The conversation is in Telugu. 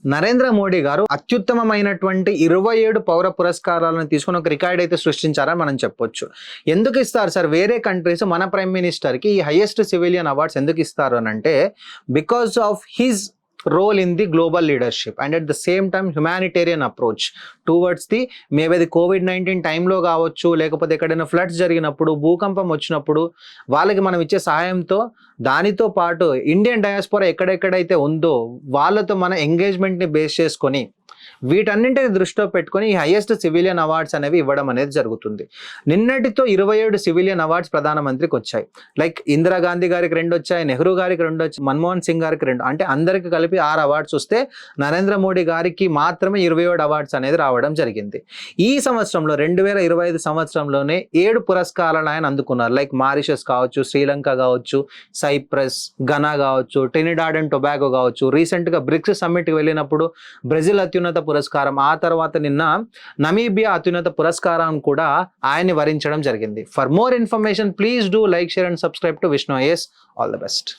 నరేంద్ర మోడీ గారు అత్యుత్తమమైనటువంటి 27 పౌర పురస్కారాలను తీసుకుని ఒక రికార్డ్ అయితే సృష్టించారని మనం చెప్పొచ్చు. ఎందుకు ఇస్తారు సార్ వేరే కంట్రీస్ మన ప్రైమ్ మినిస్టర్కి ఈ హైయెస్ట్ సివిలియన్ అవార్డ్స్ ఎందుకు ఇస్తారు అని అంటే, because of his role in the global leadership and at the same time humanitarian approach towards the maybe అది COVID-19 టైంలో కావచ్చు, లేకపోతే ఎక్కడైనా ఫ్లడ్స్ జరిగినప్పుడు, భూకంపం వచ్చినప్పుడు వాళ్ళకి మనం ఇచ్చే సహాయంతో, దానితో పాటు ఇండియన్ డయాస్పోరా ఎక్కడెక్కడైతే ఉందో వాళ్ళతో మన ఎంగేజ్మెంట్ని బేస్ చేసుకొని వీటన్నింటిని దృష్టిలో పెట్టుకొని ఈ హైయెస్ట్ సివిలియన్ అవార్డ్స్ అనేవి ఇవ్వడం అనేది జరుగుతుంది. నిన్నటితో 27 సివిలియన్ అవార్డ్స్ ప్రధానమంత్రికి వచ్చాయి. లైక్ ఇందిరాగాంధీ గారికి 2 వచ్చాయి, నెహ్రూ గారికి 2 వచ్చాయి, మన్మోహన్ సింగ్ గారికి 2, అంటే అందరికి కలిపి 6 అవార్డ్స్ వస్తే నరేంద్ర మోడీ గారికి మాత్రమే 27 అవార్డ్స్ అనేది రావడం జరిగింది. ఈ సంవత్సరంలో 2025 సంవత్సరంలోనే 7 పురస్కారాలు ఆయన అందుకున్నారు. లైక్ మారిషస్ కావచ్చు, శ్రీలంక కావచ్చు, సైప్రస్, ఘనా కావచ్చు, ట్రినిడాడ్ అండ్ టొబాగో కావచ్చు, రీసెంట్గా బ్రిక్స్ సమ్మిట్కి వెళ్ళినప్పుడు బ్రెజిల్ అత్యున్నత పురస్కారం, ఆ తర్వాత నిన్న నమీబియా అత్యున్నత పురస్కారం కూడా ఆయన్ని వరించడం జరిగింది. For more information please do like, share and subscribe to Vishnu IAS. All the best.